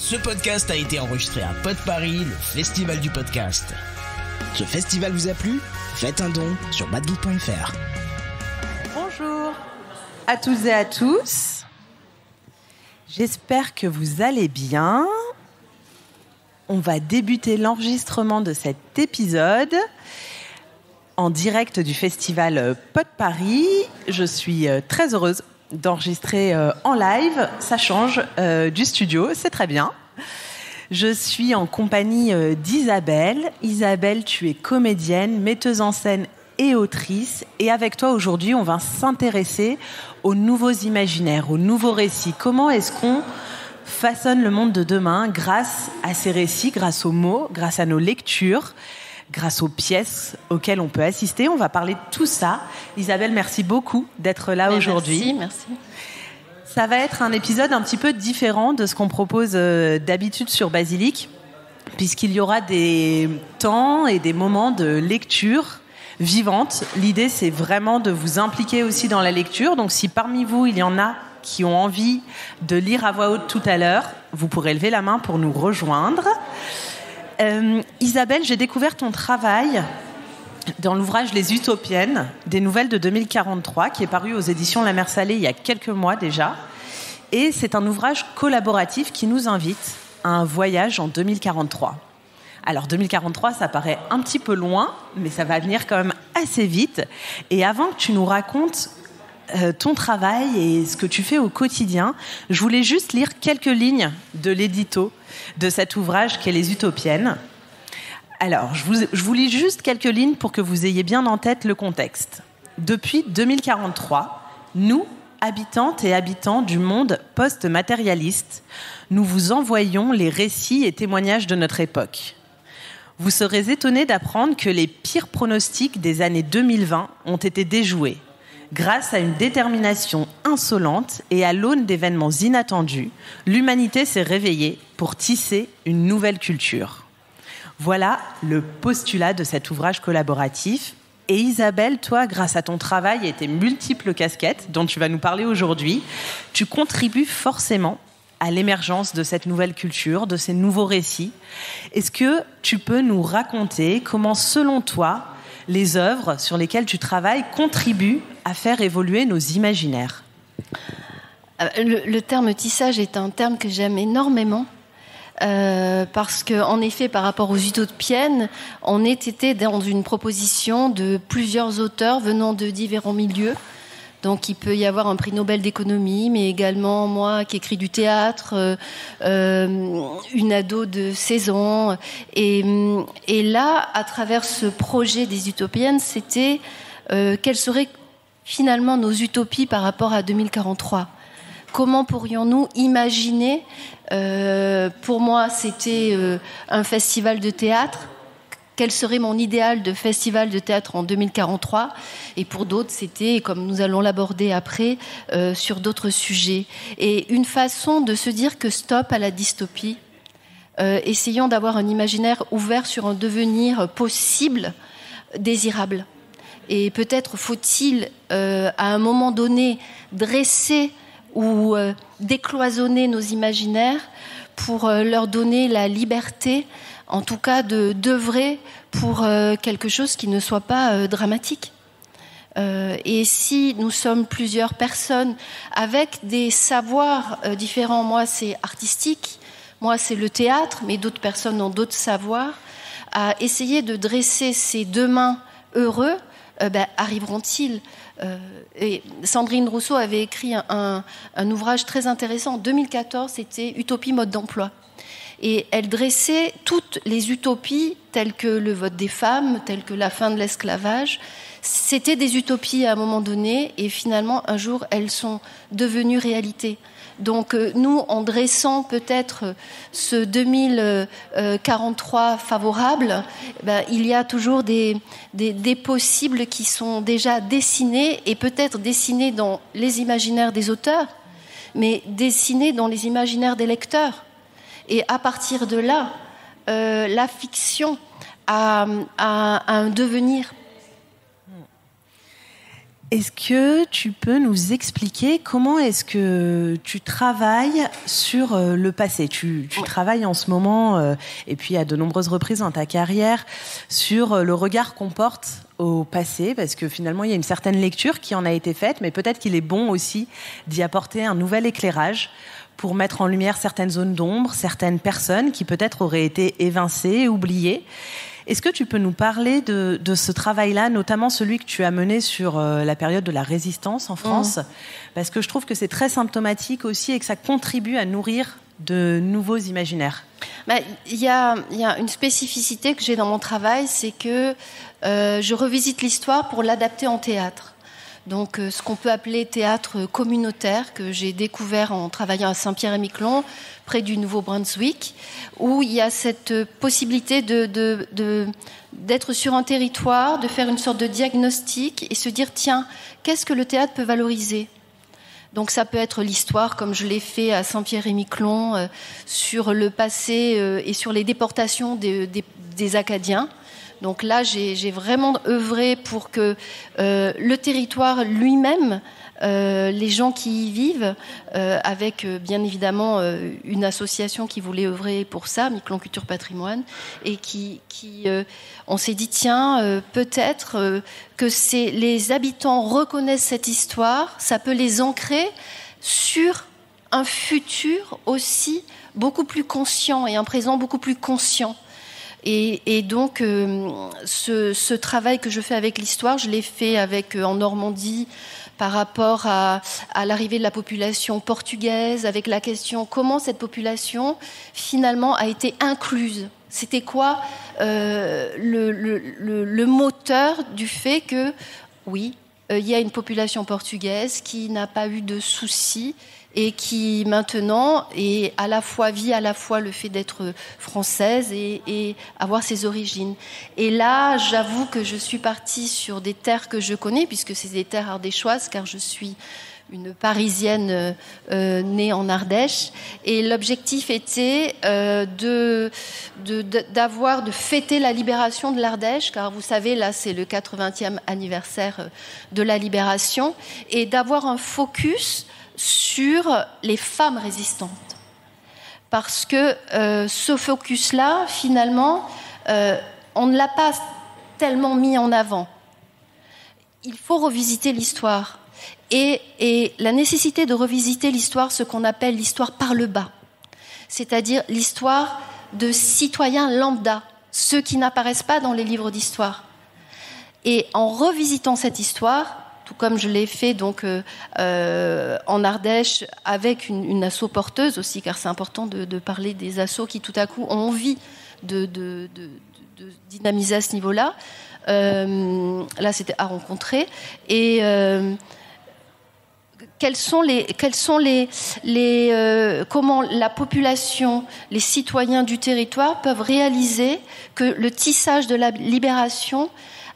Ce podcast a été enregistré à Pod Paris, le festival du podcast. Ce festival vous a plu ? Faites un don sur badgeek.fr. Bonjour à tous et à tous. J'espère que vous allez bien. On va débuter l'enregistrement de cet épisode en direct du festival Pod Paris. Je suis très heureuse d'enregistrer en live. Ça change du studio, c'est très bien. Je suis en compagnie d'Isabelle. Isabelle, tu es comédienne, metteuse en scène et autrice. Et avec toi, aujourd'hui, on va s'intéresser aux nouveaux imaginaires, aux nouveaux récits. Comment est-ce qu'on façonne le monde de demain grâce à ces récits, grâce aux mots, grâce à nos lectures, grâce aux pièces auxquelles on peut assister. On va parler de tout ça. Isabelle, merci beaucoup d'être là aujourd'hui. Merci. Ça va être un épisode un petit peu différent de ce qu'on propose d'habitude sur Basilic, puisqu'il y aura des temps et des moments de lecture vivante. L'idée, c'est vraiment de vous impliquer aussi dans la lecture. Donc, si parmi vous, il y en a qui ont envie de lire à voix haute tout à l'heure, vous pourrez lever la main pour nous rejoindre. Isabelle, j'ai découvert ton travail dans l'ouvrage Les Utopiennes, des nouvelles de 2043, qui est paru aux éditions La Mer Salée il y a quelques mois déjà. Et c'est un ouvrage collaboratif qui nous invite à un voyage en 2043. Alors 2043, ça paraît un petit peu loin, mais ça va venir quand même assez vite. Et avant que tu nous racontes ton travail et ce que tu fais au quotidien, je voulais juste lire quelques lignes de l'édito de cet ouvrage qu'est Les Utopiennes. Alors, je vous lis juste quelques lignes pour que vous ayez bien en tête le contexte. Depuis 2043, nous, habitantes et habitants du monde post-matérialiste, nous vous envoyons les récits et témoignages de notre époque. Vous serez étonnés d'apprendre que les pires pronostics des années 2020 ont été déjoués. Grâce à une détermination insolente et à l'aune d'événements inattendus, l'humanité s'est réveillée pour tisser une nouvelle culture. Voilà le postulat de cet ouvrage collaboratif. Et Isabelle, toi, grâce à ton travail et tes multiples casquettes dont tu vas nous parler aujourd'hui, tu contribues forcément à l'émergence de cette nouvelle culture, de ces nouveaux récits. Est-ce que tu peux nous raconter comment, selon toi, les œuvres sur lesquelles tu travailles contribuent à faire évoluer nos imaginaires ? Le terme tissage est un terme que j'aime énormément. Parce qu'en effet, par rapport aux utopiennes, on était dans une proposition de plusieurs auteurs venant de différents milieux. Donc il peut y avoir un prix Nobel d'économie, mais également moi qui écris du théâtre, une ado de 16 ans. Et là, à travers ce projet des utopiennes, c'était quelles seraient finalement nos utopies par rapport à 2043 ? Comment pourrions-nous imaginer pour moi, c'était un festival de théâtre. Quel serait mon idéal de festival de théâtre en 2043 ? Et pour d'autres, c'était, comme nous allons l'aborder après, sur d'autres sujets. Et une façon de se dire que stop à la dystopie. Essayons d'avoir un imaginaire ouvert sur un devenir possible, désirable. Et peut-être faut-il, à un moment donné, dresser ou décloisonner nos imaginaires pour leur donner la liberté, en tout cas d'œuvrer pour quelque chose qui ne soit pas dramatique. Et si nous sommes plusieurs personnes avec des savoirs différents, moi c'est artistique, moi c'est le théâtre, mais d'autres personnes ont d'autres savoirs, à essayer de dresser ces demain heureux, arriveront-ils ? Et Sandrine Rousseau avait écrit un ouvrage très intéressant en 2014, c'était Utopie mode d'emploi. Et elle dressait toutes les utopies telles que le vote des femmes, telles que la fin de l'esclavage. C'était des utopies à un moment donné et finalement un jour elles sont devenues réalité. Donc nous, en dressant peut-être ce 2043 favorable, il y a toujours des possibles qui sont déjà dessinés et peut-être dessinés dans les imaginaires des auteurs, mais dessinés dans les imaginaires des lecteurs. Et à partir de là, la fiction a un devenir. Est-ce que tu peux nous expliquer comment est-ce que tu travailles sur le passé ? Tu travailles en ce moment, et puis à de nombreuses reprises dans ta carrière, sur le regard qu'on porte au passé, parce que finalement il y a une certaine lecture qui en a été faite, mais peut-être qu'il est bon aussi d'y apporter un nouvel éclairage pour mettre en lumière certaines zones d'ombre, certaines personnes qui peut-être auraient été évincées, oubliées. Est-ce que tu peux nous parler de ce travail-là, notamment celui que tu as mené sur la période de la résistance en France ? Parce que je trouve que c'est très symptomatique aussi et que ça contribue à nourrir de nouveaux imaginaires. Il y a une spécificité que j'ai dans mon travail, c'est que je revisite l'histoire pour l'adapter en théâtre. Donc, ce qu'on peut appeler théâtre communautaire, que j'ai découvert en travaillant à Saint-Pierre-et-Miquelon, près du Nouveau-Brunswick, où il y a cette possibilité d'être sur un territoire, de faire une sorte de diagnostic et se dire, tiens, qu'est-ce que le théâtre peut valoriser ? Donc ça peut être l'histoire, comme je l'ai fait à Saint-Pierre-et-Miquelon, sur le passé et sur les déportations des Acadiens. Donc là, j'ai vraiment œuvré pour que le territoire lui-même, les gens qui y vivent, avec bien évidemment une association qui voulait œuvrer pour ça, Miquelon Culture Patrimoine, et on s'est dit, tiens, peut-être que les habitants reconnaissent cette histoire, ça peut les ancrer sur un futur aussi beaucoup plus conscient et un présent beaucoup plus conscient. Et donc, ce travail que je fais avec l'histoire, je l'ai fait en Normandie par rapport à l'arrivée de la population portugaise, avec la question comment cette population, finalement, a été incluse. C'était quoi le moteur du fait que, oui, il y a une population portugaise qui n'a pas eu de soucis et qui maintenant vit à la fois le fait d'être française et avoir ses origines. Et là, j'avoue que je suis partie sur des terres que je connais, puisque c'est des terres ardéchoises, car je suis une Parisienne née en Ardèche. Et l'objectif était de fêter la libération de l'Ardèche, car vous savez, là, c'est le 80e anniversaire de la libération, et d'avoir un focus sur les femmes résistantes. Parce que ce focus-là, finalement, on ne l'a pas tellement mis en avant. Il faut revisiter l'histoire. Et la nécessité de revisiter l'histoire, ce qu'on appelle l'histoire par le bas. C'est-à-dire l'histoire de citoyens lambda, ceux qui n'apparaissent pas dans les livres d'histoire. Et en revisitant cette histoire, tout comme je l'ai fait donc en Ardèche avec une asso porteuse aussi, car c'est important de parler des assos qui tout à coup ont envie de dynamiser à ce niveau-là. Là, c'était à rencontrer. Et comment la population, les citoyens du territoire peuvent réaliser que le tissage de la libération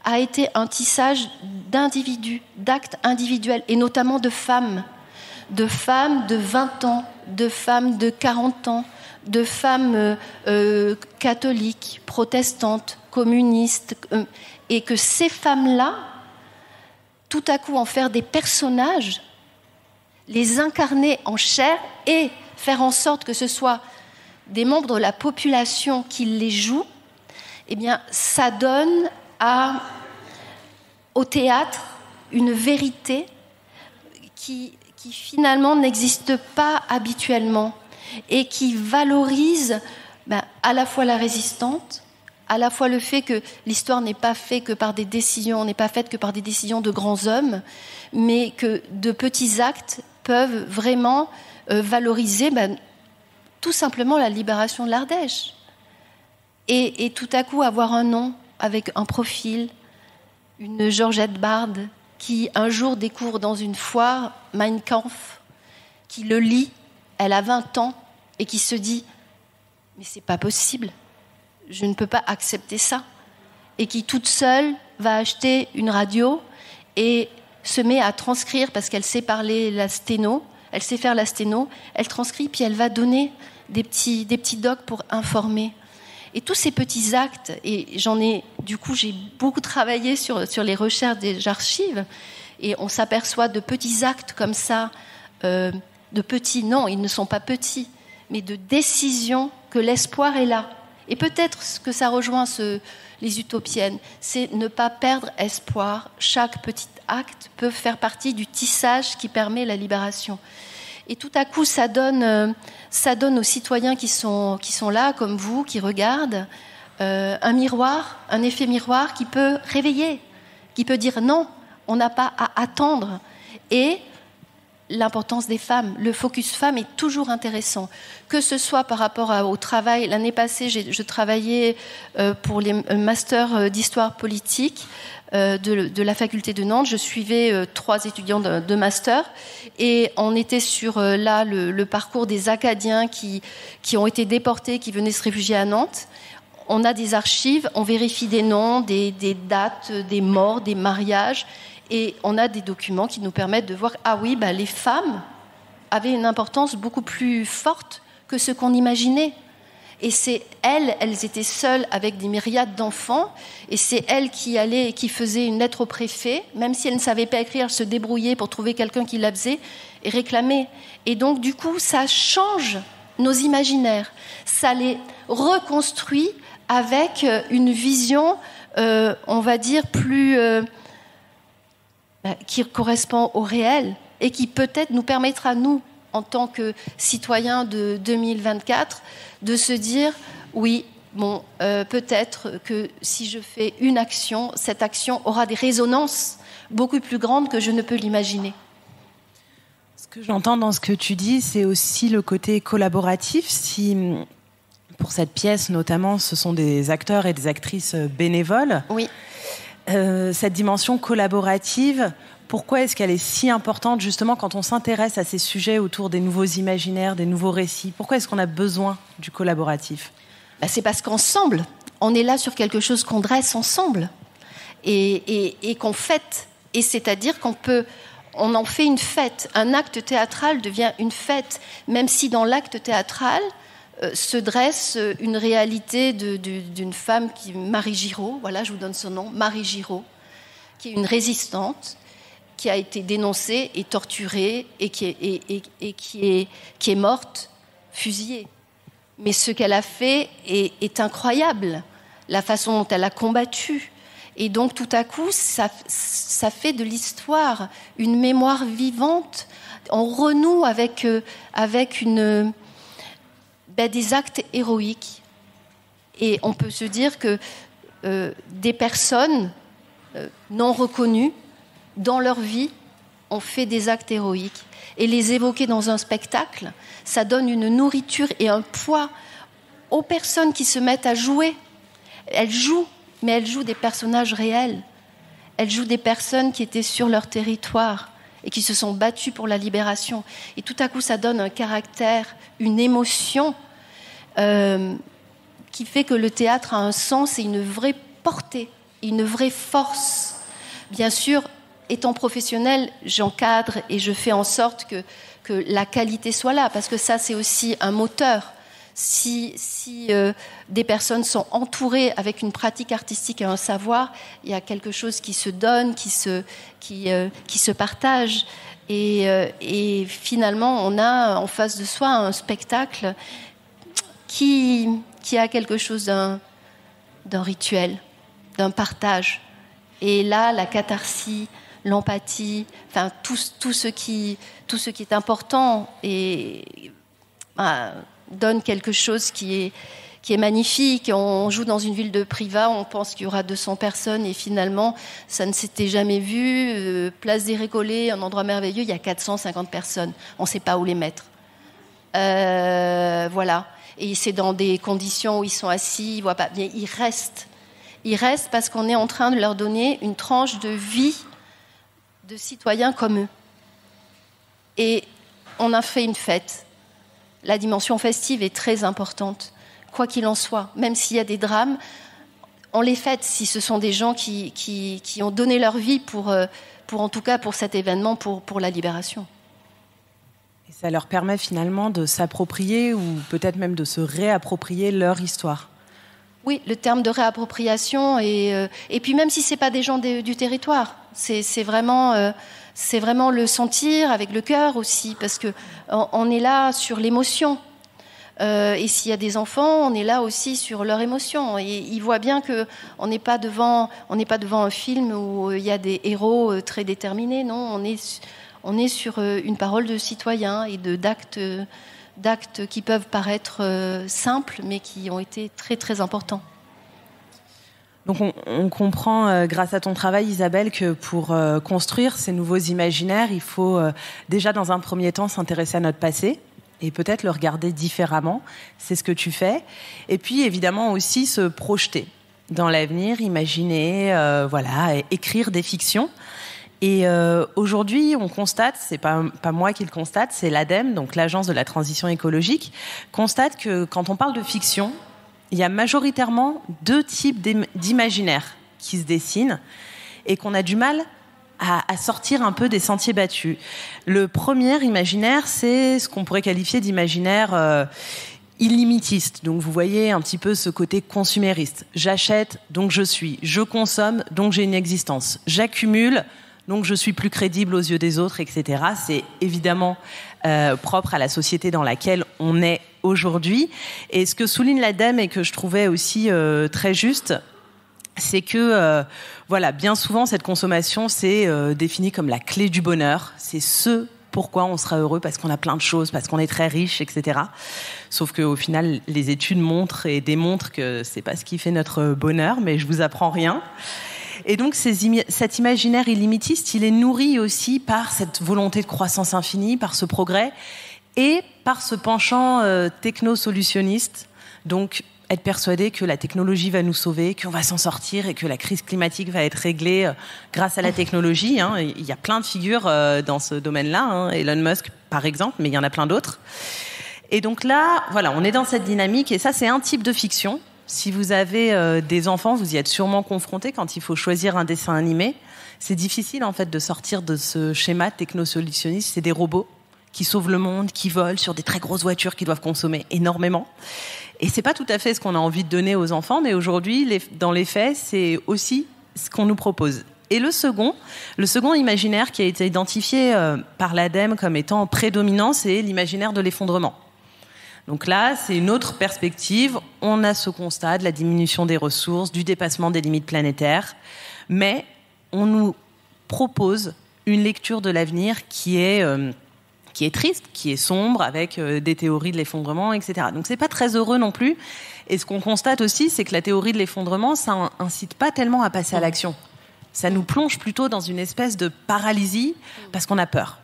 a été un tissage d'individus, d'actes individuels, et notamment de femmes de 20 ans, de femmes de 40 ans, de femmes catholiques, protestantes, communistes, et que ces femmes-là, tout à coup en faire des personnages, les incarner en chair et faire en sorte que ce soit des membres de la population qui les jouent, eh bien, ça donne au théâtre une vérité qui finalement n'existe pas habituellement et qui valorise à la fois la résistante, à la fois le fait que l'histoire n'est pas faite que par des décisions, n'est pas faite que par des décisions de grands hommes, mais que de petits actes peuvent vraiment valoriser tout simplement la libération de l'Ardèche. Et tout à coup avoir un nom avec un profil, une Georgette Bard qui un jour découvre dans une foire Mein Kampf, qui le lit, elle a 20 ans, et qui se dit « mais c'est pas possible, je ne peux pas accepter ça », et qui toute seule va acheter une radio et se met à transcrire, parce qu'elle sait parler la sténo, elle sait faire la sténo, elle transcrit, puis elle va donner des petits docs pour informer. Et tous ces petits actes, et j'ai beaucoup travaillé sur les recherches des archives, Et on s'aperçoit de petits actes comme ça, de petits, non, ils ne sont pas petits, mais de décisions que l'espoir est là. Et peut-être ce que ça rejoint les utopiennes, c'est ne pas perdre espoir. Chaque petit acte peut faire partie du tissage qui permet la libération. Et tout à coup, ça donne aux citoyens qui sont là, comme vous, qui regardent, un miroir, un effet miroir qui peut réveiller, qui peut dire non, on n'a pas à attendre. Et l'importance des femmes, le focus femme est toujours intéressant, que ce soit par rapport au travail. L'année passée, je travaillais pour les masters d'histoire politique de la faculté de Nantes. Je suivais 3 étudiants de master et on était sur le parcours des Acadiens qui ont été déportés, qui venaient se réfugier à Nantes. On a des archives, on vérifie des noms, des dates, des morts, des mariages. Et on a des documents qui nous permettent de voir, ah oui, les femmes avaient une importance beaucoup plus forte que ce qu'on imaginait. Et c'est elles étaient seules avec des myriades d'enfants, et c'est elles qui faisaient une lettre au préfet, même si elles ne savaient pas écrire, elles se débrouillaient pour trouver quelqu'un qui la faisait et réclamer. Et donc, du coup, ça change nos imaginaires, ça les reconstruit avec une vision, on va dire, plus... qui correspond au réel et qui peut-être nous permettra, nous, en tant que citoyens de 2024, de se dire, oui, peut-être que si je fais une action, cette action aura des résonances beaucoup plus grandes que je ne peux l'imaginer. Ce que j'entends dans ce que tu dis, c'est aussi le côté collaboratif. Si, pour cette pièce, notamment, ce sont des acteurs et des actrices bénévoles, oui. Cette dimension collaborative, pourquoi est-ce qu'elle est si importante justement quand on s'intéresse à ces sujets autour des nouveaux imaginaires, des nouveaux récits? Pourquoi est-ce qu'on a besoin du collaboratif? C'est parce qu'ensemble, on est là sur quelque chose qu'on dresse ensemble et qu'on fête. Et c'est-à-dire on en fait une fête. Un acte théâtral devient une fête, même si dans l'acte théâtral se dresse une réalité d'une femme, Marie Giraud, voilà, je vous donne son nom, Marie Giraud, qui est une résistante, qui a été dénoncée et torturée et qui est morte, fusillée. Mais ce qu'elle a fait est incroyable, la façon dont elle a combattu. Et donc, tout à coup, ça fait de l'histoire une mémoire vivante. On renoue avec des actes héroïques. Et on peut se dire que des personnes non reconnues dans leur vie ont fait des actes héroïques. Et les évoquer dans un spectacle, ça donne une nourriture et un poids aux personnes qui se mettent à jouer. Elles jouent, mais elles jouent des personnages réels. Elles jouent des personnes qui étaient sur leur territoire et qui se sont battues pour la libération. Et tout à coup, ça donne un caractère, une émotion qui fait que le théâtre a un sens et une vraie portée, une vraie force. Bien sûr, étant professionnelle, j'encadre et je fais en sorte que la qualité soit là, parce que ça, c'est aussi un moteur. Si des personnes sont entourées avec une pratique artistique et un savoir, il y a quelque chose qui se donne, qui se partage. Et finalement, on a en face de soi un spectacle qui a quelque chose d'un rituel, d'un partage. Et là, la catharsis, l'empathie, enfin tout ce qui est important et donne quelque chose qui est magnifique. On joue dans une ville de Privas, on pense qu'il y aura 200 personnes et finalement ça ne s'était jamais vu. Place des Récollets, un endroit merveilleux, il y a 450 personnes. On ne sait pas où les mettre. Voilà. Et c'est dans des conditions où ils sont assis, ils voient pas. Bien, ils restent. Ils restent parce qu'on est en train de leur donner une tranche de vie de citoyens comme eux. Et on a fait une fête. La dimension festive est très importante, quoi qu'il en soit. Même s'il y a des drames, on les fête si ce sont des gens qui ont donné leur vie pour en tout cas pour cet événement, pour la libération. Et ça leur permet finalement de s'approprier ou peut-être même de se réapproprier leur histoire. Oui, le terme de réappropriation et puis même si c'est pas des gens du territoire. C'est vraiment le sentir avec le cœur aussi, parce que on est là sur l'émotion. Et s'il y a des enfants, on est là aussi sur leur émotion. Et ils voient bien que on n'est pas devant un film où il y a des héros très déterminés. Non, on est sur une parole de citoyen et d'actes qui peuvent paraître simples, mais qui ont été très très importants. Donc on comprend, grâce à ton travail, Isabelle, que pour construire ces nouveaux imaginaires, il faut déjà dans un premier temps s'intéresser à notre passé et peut-être le regarder différemment. C'est ce que tu fais. Et puis évidemment aussi se projeter dans l'avenir, imaginer, écrire des fictions. Et aujourd'hui, on constate, c'est pas moi qui le constate, c'est l'ADEME, donc l'Agence de la transition écologique, constate que quand on parle de fiction, il y a majoritairement 2 types d'imaginaires qui se dessinent et qu'on a du mal à sortir un peu des sentiers battus. Le premier imaginaire, c'est ce qu'on pourrait qualifier d'imaginaire illimitiste. Donc vous voyez un petit peu ce côté consumériste. J'achète, donc je suis. Je consomme, donc j'ai une existence. J'accumule, donc je suis plus crédible aux yeux des autres, etc. C'est évidemment propre à la société dans laquelle on est aujourd'hui. Et ce que souligne l'ADEME et que je trouvais aussi très juste, c'est que bien souvent cette consommation c'est défini comme la clé du bonheur. C'est ce pourquoi on sera heureux, parce qu'on a plein de choses, parce qu'on est très riche, etc. Sauf qu'au final, les études montrent et démontrent que c'est pas ce qui fait notre bonheur, mais je vous apprends rien. Et donc cet imaginaire illimitiste, il est nourri aussi par cette volonté de croissance infinie, par ce progrès et par ce penchant techno-solutionniste. Donc être persuadé que la technologie va nous sauver, qu'on va s'en sortir et que la crise climatique va être réglée grâce à la technologie. Il y a plein de figures dans ce domaine-là, Elon Musk par exemple, mais il y en a plein d'autres. Et donc là, on est dans cette dynamique et ça c'est un type de fiction. Si vous avez des enfants, vous y êtes sûrement confrontés quand il faut choisir un dessin animé. C'est difficile en fait de sortir de ce schéma technosolutionniste. C'est des robots qui sauvent le monde, qui volent sur des très grosses voitures qui doivent consommer énormément. Et c'est pas tout à fait ce qu'on a envie de donner aux enfants, mais aujourd'hui, dans les faits, c'est aussi ce qu'on nous propose. Et le second imaginaire qui a été identifié par l'ADEME comme étant prédominant, c'est l'imaginaire de l'effondrement. Donc là, c'est une autre perspective. On a ce constat de la diminution des ressources, du dépassement des limites planétaires, mais on nous propose une lecture de l'avenir qui est triste, qui est sombre, avec des théories de l'effondrement, etc. Donc c'est pas très heureux non plus. Et ce qu'on constate aussi, c'est que la théorie de l'effondrement, ça incite pas tellement à passer à l'action. Ça nous plonge plutôt dans une espèce de paralysie parce qu'on a peur.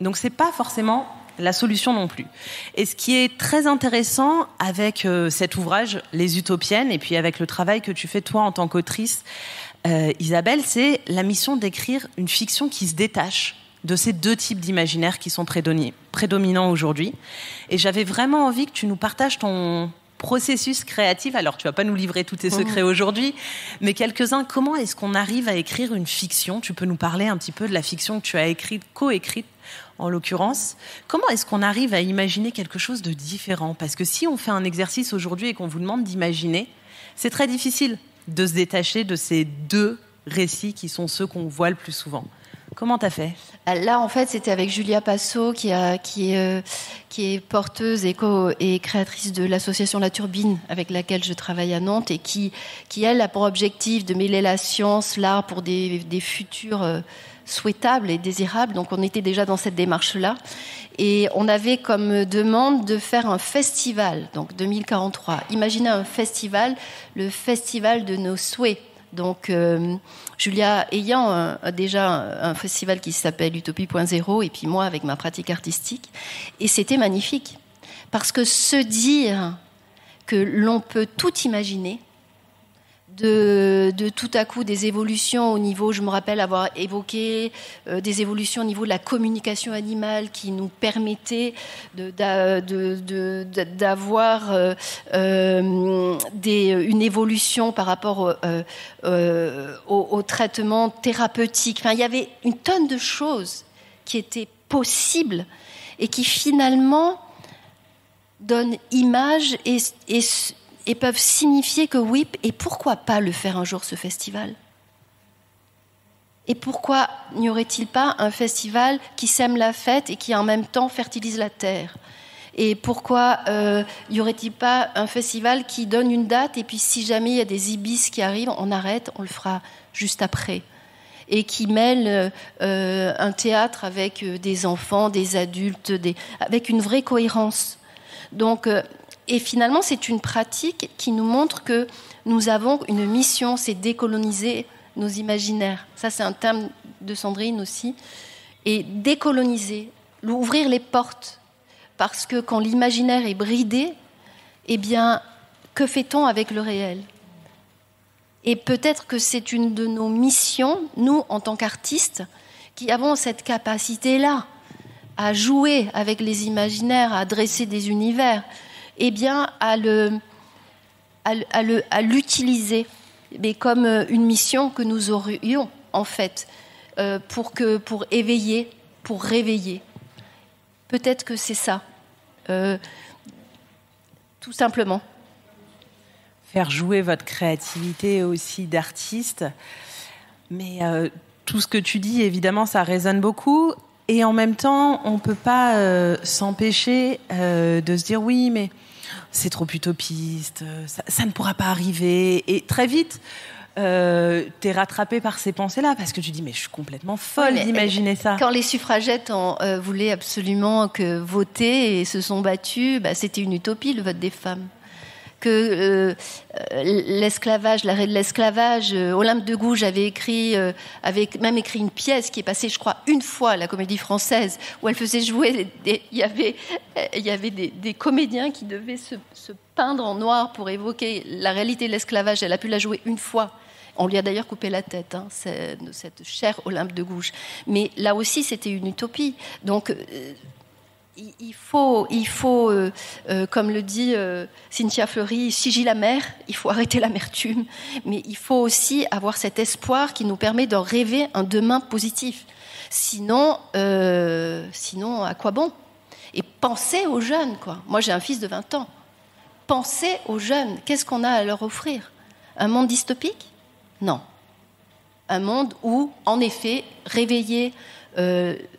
Donc c'est pas forcément la solution non plus. Et ce qui est très intéressant avec cet ouvrage, Les Utopiennes, et puis avec le travail que tu fais toi en tant qu'autrice, Isabelle, c'est la mission d'écrire une fiction qui se détache de ces 2 types d'imaginaires qui sont prédominants aujourd'hui. Et j'avais vraiment envie que tu nous partages ton processus créatif. Alors, tu vas pas nous livrer tous tes secrets aujourd'hui, mais quelques-uns. Comment est-ce qu'on arrive à écrire une fiction ? Tu peux nous parler un petit peu de la fiction que tu as écrite, co-écrite en l'occurrence. Comment est-ce qu'on arrive à imaginer quelque chose de différent ? Parce que si on fait un exercice aujourd'hui et qu'on vous demande d'imaginer, c'est très difficile de se détacher de ces 2 récits qui sont ceux qu'on voit le plus souvent. Comment t'as fait ? Là, en fait, c'était avec Julia Passot, qui est porteuse et créatrice de l'association La Turbine, avec laquelle je travaille à Nantes, et qui elle, a pour objectif de mêler la science, l'art pour des futurs souhaitables et désirables. Donc, on était déjà dans cette démarche-là. Et on avait comme demande de faire un festival, donc 2043. Imaginez un festival, le festival de nos souhaits. Donc, Julia ayant déjà un festival qui s'appelle Utopie.0, et puis moi avec ma pratique artistique, et c'était magnifique, parce que se dire que l'on peut tout imaginer, de tout à coup des évolutions au niveau, je me rappelle avoir évoqué des évolutions au niveau de la communication animale qui nous permettaient d'avoir une évolution par rapport au traitement thérapeutique. Enfin, il y avait une tonne de choses qui étaient possibles et qui finalement donnent image et peuvent signifier que oui, et pourquoi pas le faire un jour, ce festival ? Et pourquoi n'y aurait-il pas un festival qui sème la fête et qui en même temps fertilise la terre ? Et pourquoi n'y aurait-il pas un festival qui donne une date et puis si jamais il y a des ibis qui arrivent, on arrête, on le fera juste après ? Et qui mêle un théâtre avec des enfants, des adultes, avec une vraie cohérence. Donc, et finalement, c'est une pratique qui nous montre que nous avons une mission, c'est décoloniser nos imaginaires. Ça, c'est un terme de Sandrine aussi. Et décoloniser, ouvrir les portes. Parce que quand l'imaginaire est bridé, eh bien, que fait-on avec le réel ? Et peut-être que c'est une de nos missions, nous, en tant qu'artistes, qui avons cette capacité-là à jouer avec les imaginaires, à dresser des univers, eh bien, à l'utiliser, mais comme une mission que nous aurions, en fait, pour éveiller, pour réveiller. Peut-être que c'est ça, tout simplement. Faire jouer votre créativité aussi d'artiste. Mais tout ce que tu dis, évidemment, ça résonne beaucoup. Et en même temps, on ne peut pas s'empêcher de se dire oui, mais c'est trop utopiste, ça ne pourra pas arriver. Et très vite, t'es rattrapé par ces pensées-là parce que tu dis mais je suis complètement folle d'imaginer ça. Quand les suffragettes voulaient absolument voter et se sont battues, c'était une utopie le vote des femmes. Que l'esclavage, l'arrêt de l'esclavage, Olympe de Gouges avait même écrit une pièce qui est passée, je crois, une fois à la Comédie Française, où elle faisait jouer. Il y avait des comédiens qui devaient se peindre en noir pour évoquer la réalité de l'esclavage. Elle a pu la jouer une fois. On lui a d'ailleurs coupé la tête, cette chère Olympe de Gouges. Mais là aussi, c'était une utopie. Donc il faut comme le dit Cynthia Fleury, Sigy la mer, il faut arrêter l'amertume, mais il faut aussi avoir cet espoir qui nous permet de rêver un demain positif. Sinon, à quoi bon ? Et pensez aux jeunes, quoi. Moi, j'ai un fils de 20 ans. Pensez aux jeunes. Qu'est-ce qu'on a à leur offrir ? Un monde dystopique ? Non. Un monde où, en effet, réveiller...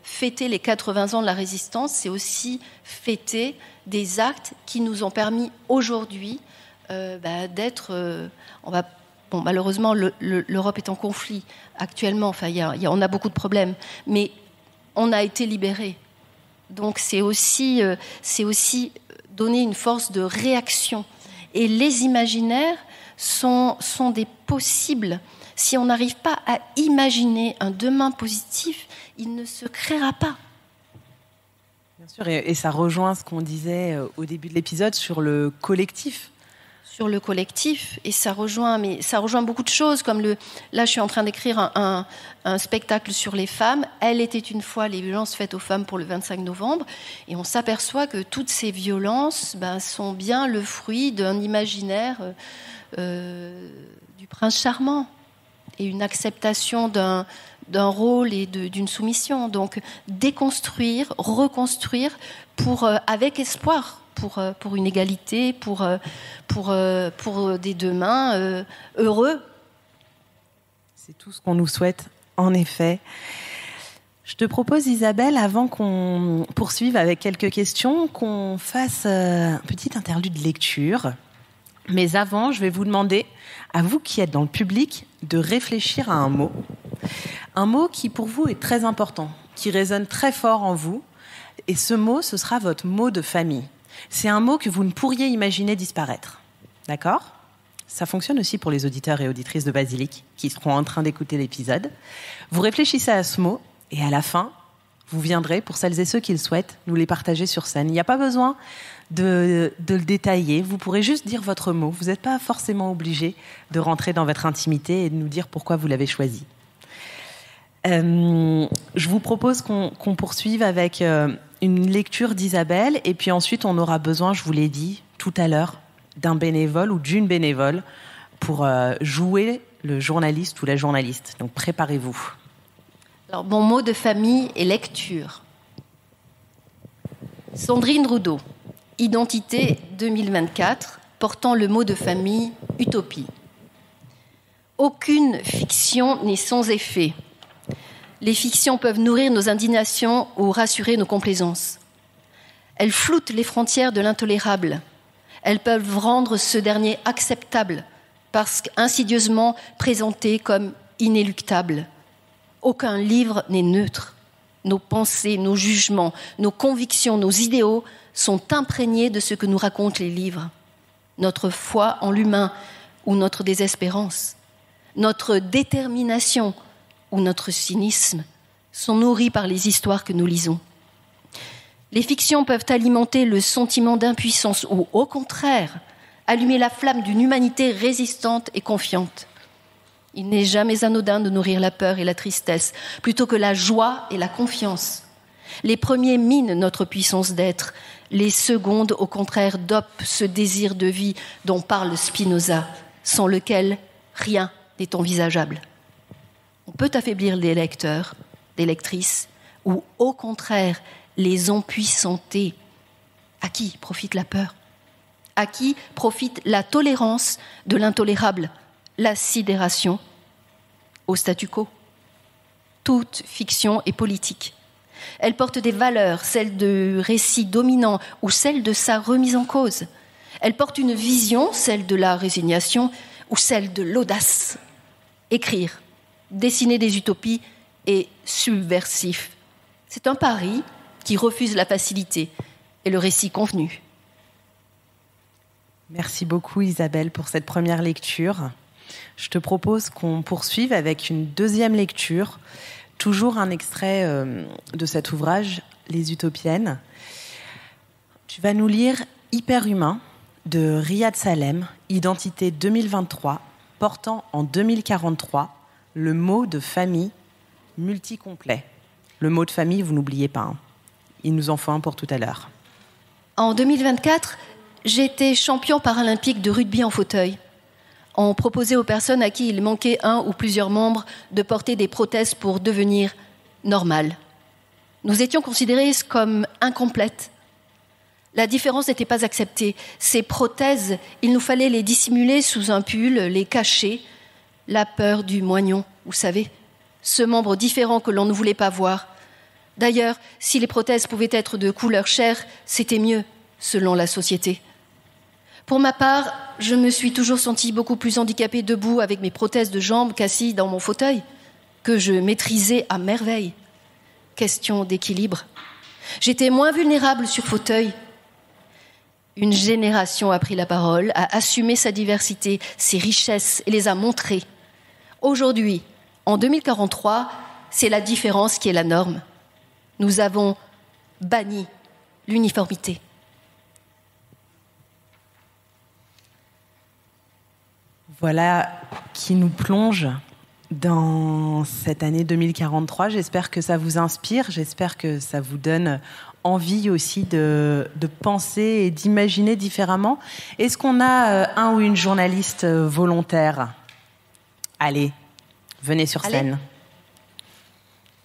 fêter les 80 ans de la résistance, c'est aussi fêter des actes qui nous ont permis aujourd'hui d'être... malheureusement, l'Europe est en conflit actuellement. Enfin, on a beaucoup de problèmes, mais on a été libérés. Donc, c'est aussi donner une force de réaction. Et les imaginaires sont des possibles. Si on n'arrive pas à imaginer un demain positif, il ne se créera pas. Bien sûr, et ça rejoint ce qu'on disait au début de l'épisode sur le collectif. Sur le collectif, et ça rejoint beaucoup de choses, comme là je suis en train d'écrire un spectacle sur les femmes. Elle était une fois les violences faites aux femmes pour le 25 novembre, et on s'aperçoit que toutes ces violences sont bien le fruit d'un imaginaire du prince charmant, et une acceptation d'un rôle et d'une soumission. Donc déconstruire, reconstruire avec espoir pour une égalité, pour des demains heureux. C'est tout ce qu'on nous souhaite, en effet. Je te propose, Isabelle, avant qu'on poursuive avec quelques questions, qu'on fasse un petit interlude de lecture. Mais avant, je vais vous demander, à vous qui êtes dans le public, de réfléchir à un mot qui pour vous est très important, qui résonne très fort en vous. Et ce mot, ce sera votre mot de famille. C'est un mot que vous ne pourriez imaginer disparaître. D'accord ? Ça fonctionne aussi pour les auditeurs et auditrices de Basilic qui seront en train d'écouter l'épisode. Vous réfléchissez à ce mot et à la fin, vous viendrez, pour celles et ceux qui le souhaitent, nous les partager sur scène. Il n'y a pas besoin de le détailler. Vous pourrez juste dire votre mot. Vous n'êtes pas forcément obligé de rentrer dans votre intimité et de nous dire pourquoi vous l'avez choisi. Je vous propose qu'on poursuive avec une lecture d'Isabelle et puis ensuite on aura besoin, je vous l'ai dit tout à l'heure, d'un bénévole ou d'une bénévole pour jouer le journaliste ou la journaliste. Donc préparez-vous. Alors, mon mot de famille est lecture. Sandrine Roudot, Identité 2024, portant le mot de famille utopie. Aucune fiction n'est sans effet. Les fictions peuvent nourrir nos indignations ou rassurer nos complaisances. Elles floutent les frontières de l'intolérable. Elles peuvent rendre ce dernier acceptable parce qu'insidieusement présenté comme inéluctable. Aucun livre n'est neutre. Nos pensées, nos jugements, nos convictions, nos idéaux sont imprégnés de ce que nous racontent les livres. Notre foi en l'humain ou notre désespérance, notre détermination ou notre cynisme sont nourris par les histoires que nous lisons. Les fictions peuvent alimenter le sentiment d'impuissance ou, au contraire, allumer la flamme d'une humanité résistante et confiante. Il n'est jamais anodin de nourrir la peur et la tristesse, plutôt que la joie et la confiance. Les premiers minent notre puissance d'être, les secondes, au contraire, dopent ce désir de vie dont parle Spinoza, sans lequel rien n'est envisageable. On peut affaiblir les lecteurs, des lectrices, ou au contraire, les empuissanter. À qui profite la peur? À qui profite la tolérance de l'intolérable, la sidération? Au statu quo. Toute fiction est politique. Elle porte des valeurs, celles de récit dominant ou celles de sa remise en cause. Elle porte une vision, celle de la résignation ou celle de l'audace. Écrire, dessiner des utopies est subversif. C'est un pari qui refuse la facilité et le récit convenu. Merci beaucoup Isabelle pour cette première lecture. Je te propose qu'on poursuive avec une deuxième lecture, toujours un extrait de cet ouvrage, Les Utopiennes. Tu vas nous lire Hyperhumain de Riyad Salem, Identité 2023, portant en 2043 le mot de famille multicomplet. Le mot de famille, vous n'oubliez pas, hein. Il nous en faut un pour tout à l'heure. En 2024, j'ai été champion paralympique de rugby en fauteuil. On proposait aux personnes à qui il manquait un ou plusieurs membres de porter des prothèses pour devenir normales. Nous étions considérés comme incomplètes. La différence n'était pas acceptée. Ces prothèses, il nous fallait les dissimuler sous un pull, les cacher. La peur du moignon, vous savez, ce membre différent que l'on ne voulait pas voir. D'ailleurs, si les prothèses pouvaient être de couleur chair, c'était mieux, selon la société. Pour ma part, je me suis toujours sentie beaucoup plus handicapée debout avec mes prothèses de jambes qu'assise dans mon fauteuil, que je maîtrisais à merveille. Question d'équilibre. J'étais moins vulnérable sur fauteuil. Une génération a pris la parole, a assumé sa diversité, ses richesses et les a montrées. Aujourd'hui, en 2043, c'est la différence qui est la norme. Nous avons banni l'uniformité. Voilà qui nous plonge dans cette année 2043. J'espère que ça vous inspire, j'espère que ça vous donne envie aussi de penser et d'imaginer différemment. Est-ce qu'on a un ou une journaliste volontaire? Allez, venez sur scène.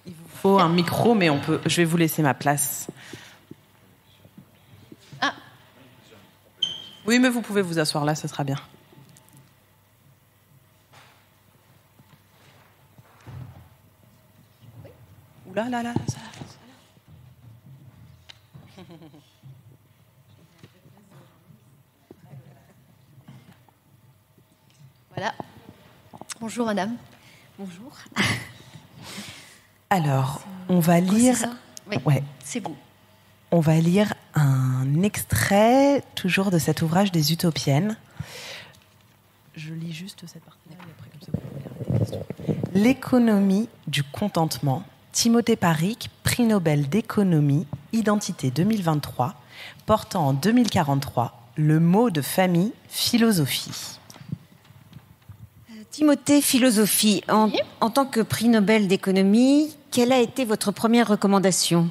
Il vous faut un micro, mais je vais vous laisser ma place. Ah. Oui, mais vous pouvez vous asseoir là, ce sera bien. Là, ça. Voilà. Bonjour madame. Bonjour. Alors, on va lire... Oui, ouais. C'est bon. On va lire un extrait, toujours de cet ouvrage des Utopiennes. Je lis juste cette partie-là, et après, comme ça, vous pouvez arrêter les questions. L'économie du contentement. Timothée Parikh, prix Nobel d'économie, Identité 2023, portant en 2043 le mot de famille philosophie. Timothée, philosophie. En tant que prix Nobel d'économie, quelle a été votre première recommandation?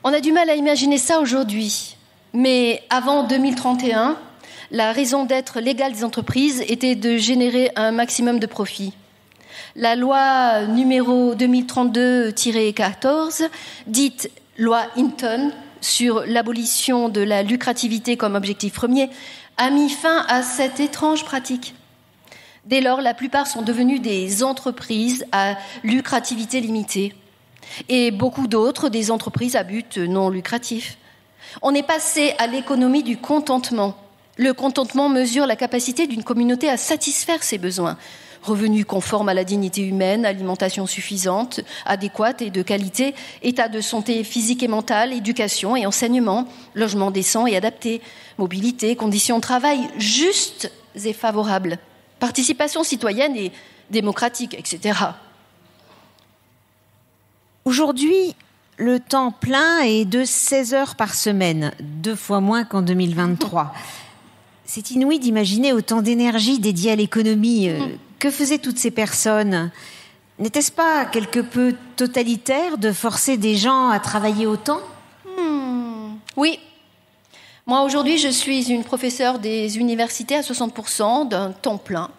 On a du mal à imaginer ça aujourd'hui. Mais avant 2031, la raison d'être légale des entreprises était de générer un maximum de profit. La loi numéro 2032-14, dite loi Hinton, sur l'abolition de la lucrativité comme objectif premier, a mis fin à cette étrange pratique. Dès lors, la plupart sont devenus des entreprises à lucrativité limitée et beaucoup d'autres des entreprises à but non lucratif. On est passé à l'économie du contentement. Le contentement mesure la capacité d'une communauté à satisfaire ses besoins. Revenus conformes à la dignité humaine, alimentation suffisante, adéquate et de qualité, état de santé physique et mentale, éducation et enseignement, logement décent et adapté, mobilité, conditions de travail justes et favorables, participation citoyenne et démocratique, etc. Aujourd'hui, le temps plein est de 16 heures par semaine, 2 fois moins qu'en 2023. C'est inouï d'imaginer autant d'énergie dédiée à l'économie. Que faisaient toutes ces personnes? N'était-ce pas quelque peu totalitaire de forcer des gens à travailler autant? Oui. Moi, aujourd'hui, je suis une professeure des universités à 60% d'un temps plein,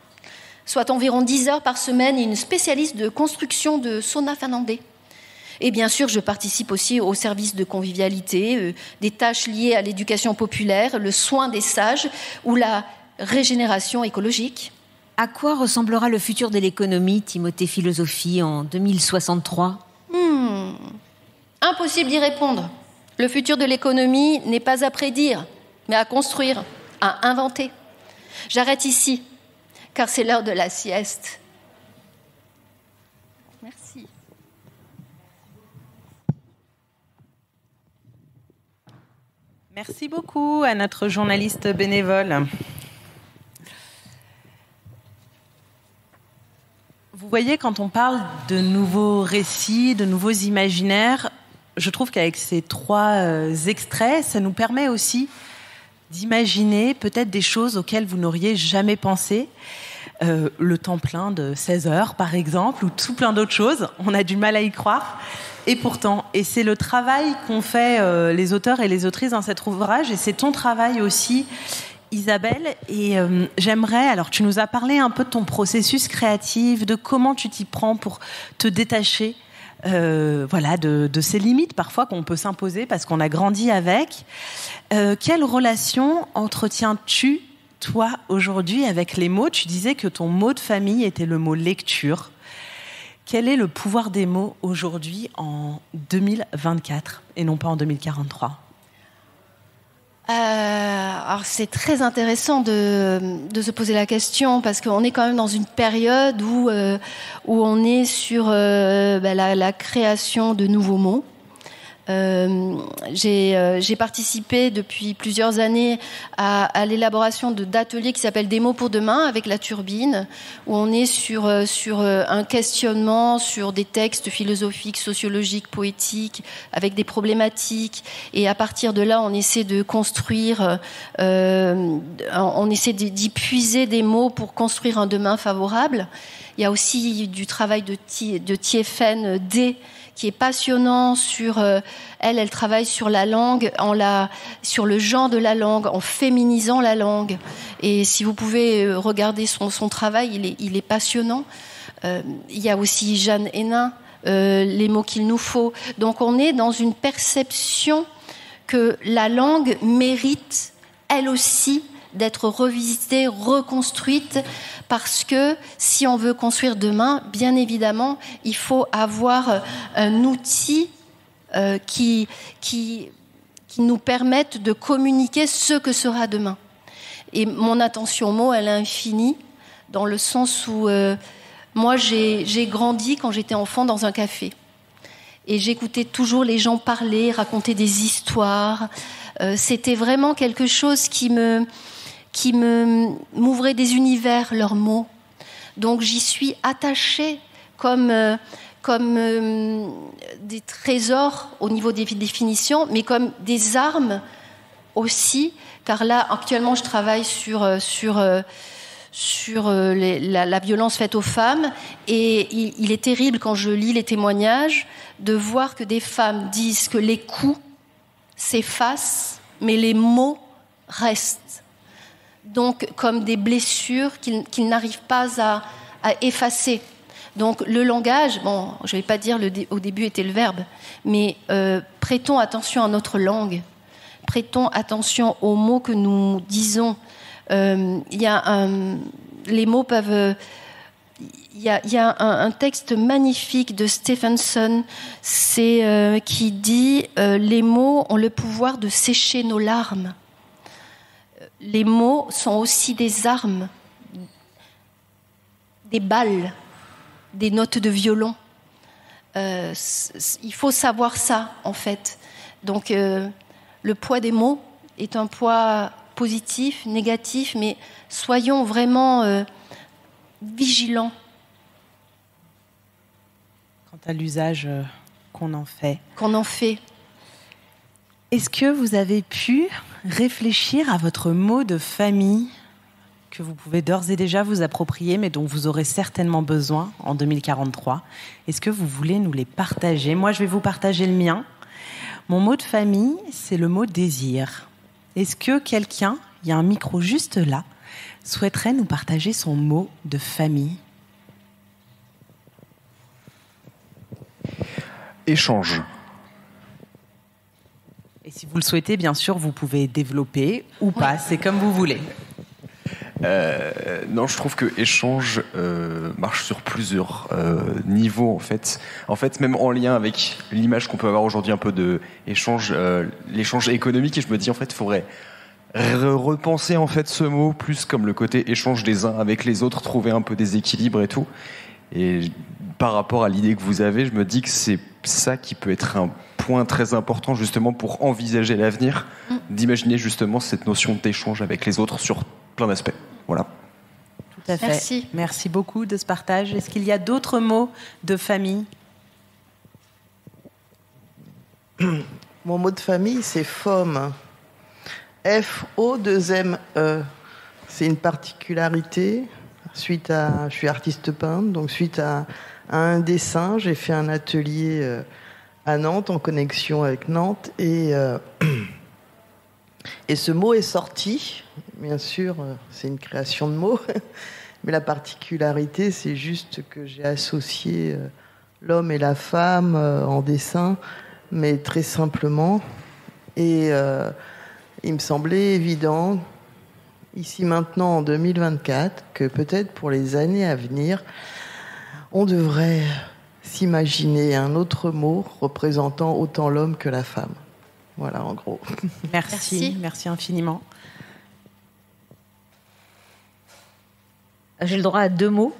soit environ 10 heures par semaine, et une spécialiste de construction de saunas finlandais. Et bien sûr, je participe aussi au service de convivialité, des tâches liées à l'éducation populaire, le soin des sages ou la régénération écologique. À quoi ressemblera le futur de l'économie, Timothée Philosophie, en 2063? Impossible d'y répondre. Le futur de l'économie n'est pas à prédire, mais à construire, à inventer. J'arrête ici, car c'est l'heure de la sieste. Merci. Merci beaucoup à notre journaliste bénévole. Vous voyez, quand on parle de nouveaux récits, de nouveaux imaginaires, je trouve qu'avec ces 3 extraits, ça nous permet aussi d'imaginer peut-être des choses auxquelles vous n'auriez jamais pensé. Le temps plein de 16 heures, par exemple, ou tout plein d'autres choses. On a du mal à y croire. Et pourtant, et c'est le travail qu'ont fait les auteurs et les autrices dans cet ouvrage, et c'est ton travail aussi, Isabelle, et j'aimerais, alors tu nous as parlé un peu de ton processus créatif, de comment tu t'y prends pour te détacher de ces limites parfois qu'on peut s'imposer parce qu'on a grandi avec. Quelle relation entretiens-tu, toi, aujourd'hui, avec les mots? Tu disais que ton mot de famille était le mot lecture. Quel est le pouvoir des mots aujourd'hui en 2024 et non pas en 2043? Alors c'est très intéressant de se poser la question parce qu'on est quand même dans une période où on est sur la création de nouveaux mots. J'ai participé depuis plusieurs années à l'élaboration d'ateliers qui s'appellent Des mots pour demain avec la Turbine, où on est sur un questionnement sur des textes philosophiques, sociologiques, poétiques, avec des problématiques, et à partir de là on essaie de construire, on essaie d'y puiser des mots pour construire un demain favorable. Il y a aussi du travail de Thieffen D, qui est passionnant sur elle travaille sur la langue, sur le genre de la langue, en féminisant la langue. Et si vous pouvez regarder son travail, il est passionnant. Il y a aussi Jeanne Hénin, les mots qu'il nous faut. Donc on est dans une perception que la langue mérite, elle aussi, d'être revisitée, reconstruite, parce que si on veut construire demain, bien évidemment, il faut avoir un outil qui nous permette de communiquer ce que sera demain. Et mon attention aux mots, elle est infinie, dans le sens où moi, j'ai grandi quand j'étais enfant dans un café. Et j'écoutais toujours les gens parler, raconter des histoires. C'était vraiment quelque chose qui m'ouvrait des univers, leurs mots. Donc j'y suis attachée comme des trésors au niveau des définitions, mais comme des armes aussi, car là actuellement je travaille sur la violence faite aux femmes, et il est terrible quand je lis les témoignages de voir que des femmes disent que les coups s'effacent, mais les mots restent. Donc comme des blessures qu'ils n'arrivent pas à effacer. Donc le langage, bon, je ne vais pas dire au début était le verbe, mais prêtons attention à notre langue, prêtons attention aux mots que nous disons. Il y a les mots peuvent... Il y a un texte magnifique de Stephenson qui dit les mots ont le pouvoir de sécher nos larmes. Les mots sont aussi des armes, des balles, des notes de violon. Il faut savoir ça, en fait. Donc, le poids des mots est un poids positif, négatif, mais soyons vraiment vigilants. Quant à l'usage qu'on en fait. Est-ce que vous avez pu réfléchir à votre mot de famille que vous pouvez d'ores et déjà vous approprier, mais dont vous aurez certainement besoin en 2043 ? Est-ce que vous voulez nous les partager ? Moi, je vais vous partager le mien. Mon mot de famille, c'est le mot désir. Est-ce que quelqu'un, il y a un micro juste là, souhaiterait nous partager son mot de famille ? Échange. Et si vous le souhaitez, bien sûr, vous pouvez développer ou pas, c'est comme vous voulez. Non, je trouve que échange marche sur plusieurs niveaux en fait. En fait, même en lien avec l'image qu'on peut avoir aujourd'hui un peu de échange, l'échange économique. Et je me dis en fait, il faudrait repenser en fait ce mot plus comme le côté échange des uns avec les autres, trouver un peu des équilibres et tout. Et par rapport à l'idée que vous avez, je me dis que c'est ça qui peut être un point très important justement pour envisager l'avenir, d'imaginer justement cette notion d'échange avec les autres sur plein d'aspects. Voilà. Tout à fait. Merci beaucoup de ce partage. Est-ce qu'il y a d'autres mots de famille ? Mon mot de famille, c'est FOME. F-O-2-M-E. C'est une particularité. Je suis artiste peintre, donc suite à un dessin, j'ai fait un atelier à Nantes, en connexion avec Nantes, et ce mot est sorti. Bien sûr, c'est une création de mots, mais la particularité, c'est juste que j'ai associé l'homme et la femme en dessin, mais très simplement. Et il me semblait évident, ici maintenant en 2024, que peut-être pour les années à venir, on devrait s'imaginer un autre mot représentant autant l'homme que la femme. Voilà, en gros. Merci infiniment. J'ai le droit à 2 mots.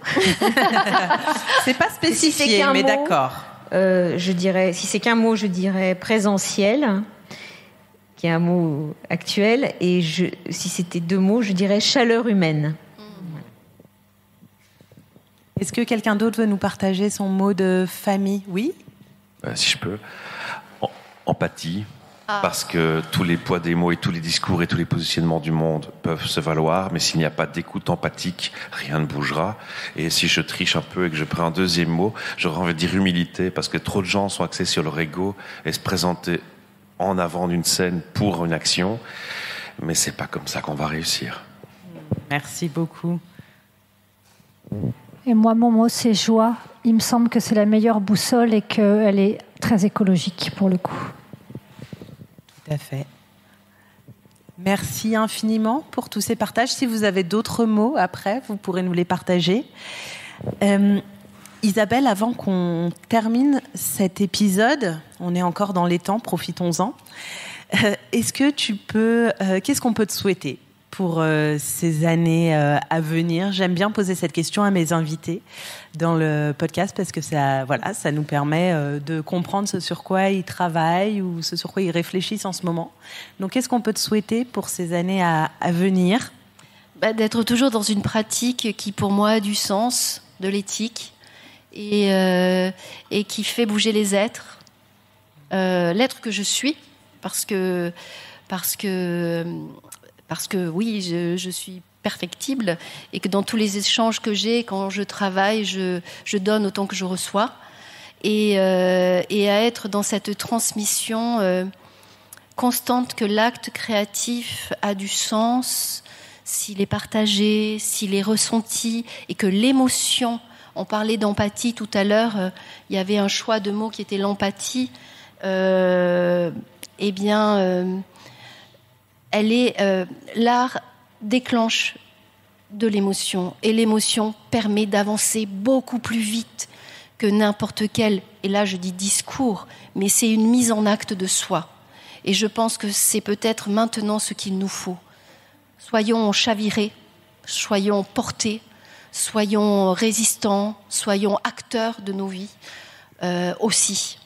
C'est pas spécifié, mais mot, d'accord. Je dirais, si c'est qu'un mot, je dirais présentiel, qui est un mot actuel. Et si c'était 2 mots, je dirais chaleur humaine. Est-ce que quelqu'un d'autre veut nous partager son mot de famille ? Oui ? Si je peux. Empathie. Parce que tous les poids des mots et tous les discours et tous les positionnements du monde peuvent se valoir, mais s'il n'y a pas d'écoute empathique, rien ne bougera. Et si je triche un peu et que je prends un deuxième mot, j'aurais envie de dire humilité, parce que trop de gens sont axés sur leur ego et se présenter en avant d'une scène pour une action, mais c'est pas comme ça qu'on va réussir. Merci beaucoup. Et moi, mon mot, c'est joie. Il me semble que c'est la meilleure boussole et qu'elle est très écologique pour le coup. Tout à fait. Merci infiniment pour tous ces partages. Si vous avez d'autres mots après, vous pourrez nous les partager. Isabelle, avant qu'on termine cet épisode, on est encore dans les temps, profitons-en. Est-ce que tu peux, qu'est-ce qu'on peut te souhaiter pour ces années à venir ? J'aime bien poser cette question à mes invités dans le podcast parce que ça nous permet de comprendre ce sur quoi ils travaillent ou ce sur quoi ils réfléchissent en ce moment. Donc, qu'est-ce qu'on peut te souhaiter pour ces années à venir ? D'être toujours dans une pratique qui, pour moi, a du sens, de l'éthique et qui fait bouger les êtres. L'être que je suis, parce que oui, je suis perfectible et que dans tous les échanges que j'ai, quand je travaille, je donne autant que je reçois. Et à être dans cette transmission constante que l'acte créatif a du sens, s'il est partagé, s'il est ressenti, et que l'émotion, on parlait d'empathie tout à l'heure, il y avait un choix de mots qui était l'empathie, l'art déclenche de l'émotion. Et l'émotion permet d'avancer beaucoup plus vite que n'importe quel, et là je dis discours, mais c'est une mise en acte de soi. Et je pense que c'est peut-être maintenant ce qu'il nous faut. Soyons chavirés, soyons portés, soyons résistants, soyons acteurs de nos vies aussi.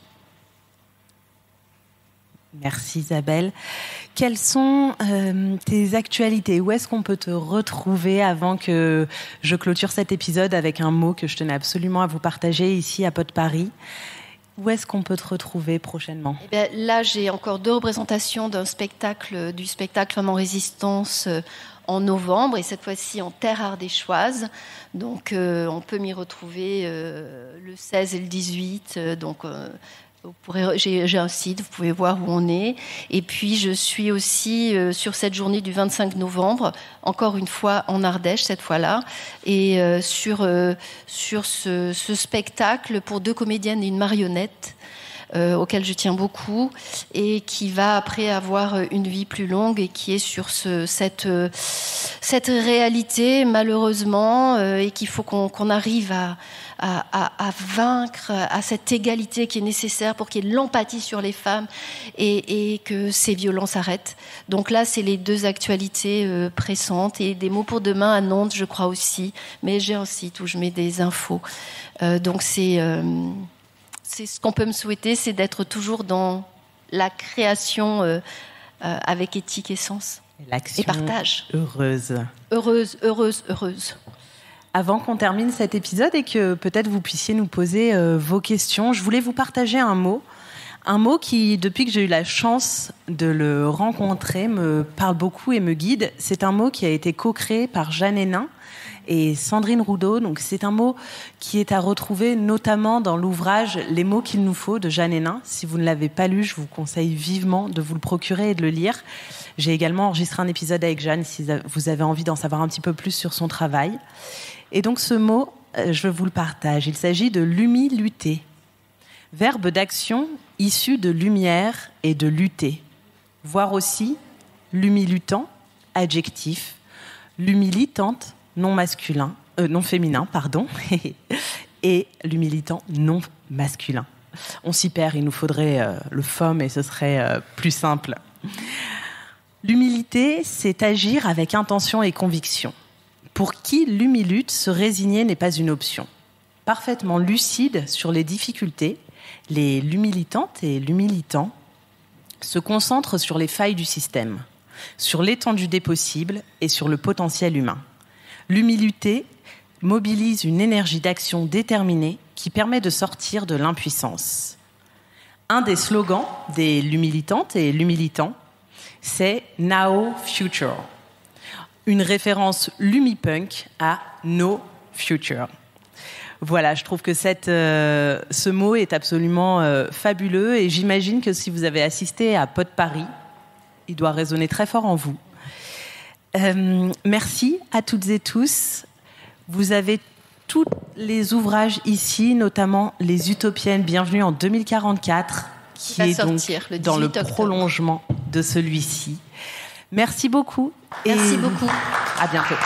Merci Isabelle. Quelles sont tes actualités? Où est-ce qu'on peut te retrouver avant que je clôture cet épisode avec un mot que je tenais absolument à vous partager ici à Pod Paris? Où est-ce qu'on peut te retrouver prochainement? Eh bien, là, j'ai encore 2 représentations du spectacle Femmes en Résistance en novembre, et cette fois-ci en terre ardéchoise. Donc, on peut m'y retrouver le 16 et le 18. J'ai un site, vous pouvez voir où on est. Et puis, je suis aussi sur cette journée du 25 novembre, encore une fois en Ardèche, cette fois-là, et sur ce spectacle pour 2 comédiennes et une marionnette, auquel je tiens beaucoup, et qui va après avoir une vie plus longue, et qui est sur cette réalité, malheureusement, et qu'il faut qu'on arrive à vaincre, à cette égalité qui est nécessaire pour qu'il y ait de l'empathie sur les femmes et que ces violences arrêtent. Donc là, c'est les 2 actualités pressantes, et des mots pour demain à Nantes, je crois aussi, mais j'ai un site où je mets des infos. Donc c'est ce qu'on peut me souhaiter, c'est d'être toujours dans la création avec éthique et sens. L'action et partage. Heureuse. Heureuse. Avant qu'on termine cet épisode et que peut-être vous puissiez nous poser vos questions, je voulais vous partager un mot qui, depuis que j'ai eu la chance de le rencontrer, me parle beaucoup et me guide. C'est un mot qui a été co-créé par Jeanne Hénin et Sandrine Roudot. Donc c'est un mot qui est à retrouver notamment dans l'ouvrage Les mots qu'il nous faut de Jeanne Hénin. Si vous ne l'avez pas lu, je vous conseille vivement de vous le procurer et de le lire. J'ai également enregistré un épisode avec Jeanne si vous avez envie d'en savoir un petit peu plus sur son travail. Et donc ce mot, je vous le partage. Il s'agit de l'humilité, verbe d'action issu de lumière et de lutter. Voire aussi l'humilitant, adjectif, l'humilitante, non féminin, et l'humilitant non masculin. On s'y perd, il nous faudrait le femme et ce serait plus simple. L'humilité, c'est agir avec intention et conviction. Pour qui l'humilute, se résigner n'est pas une option. Parfaitement lucide sur les difficultés, l'humilitantes et l'humilitant se concentrent sur les failles du système, sur l'étendue des possibles et sur le potentiel humain. L'humilité mobilise une énergie d'action déterminée qui permet de sortir de l'impuissance. Un des slogans des l'humilitantes et l'humilitant, c'est « Now Future ». Une référence lumipunk à No Future. Voilà, je trouve que ce mot est absolument fabuleux, et j'imagine que si vous avez assisté à Pod Paris, il doit résonner très fort en vous. Merci à toutes et tous. Vous avez tous les ouvrages ici, notamment Les Utopiennes, Bienvenue en 2044, qui est donc dans le prolongement de celui-ci. Merci beaucoup. Merci beaucoup. À bientôt.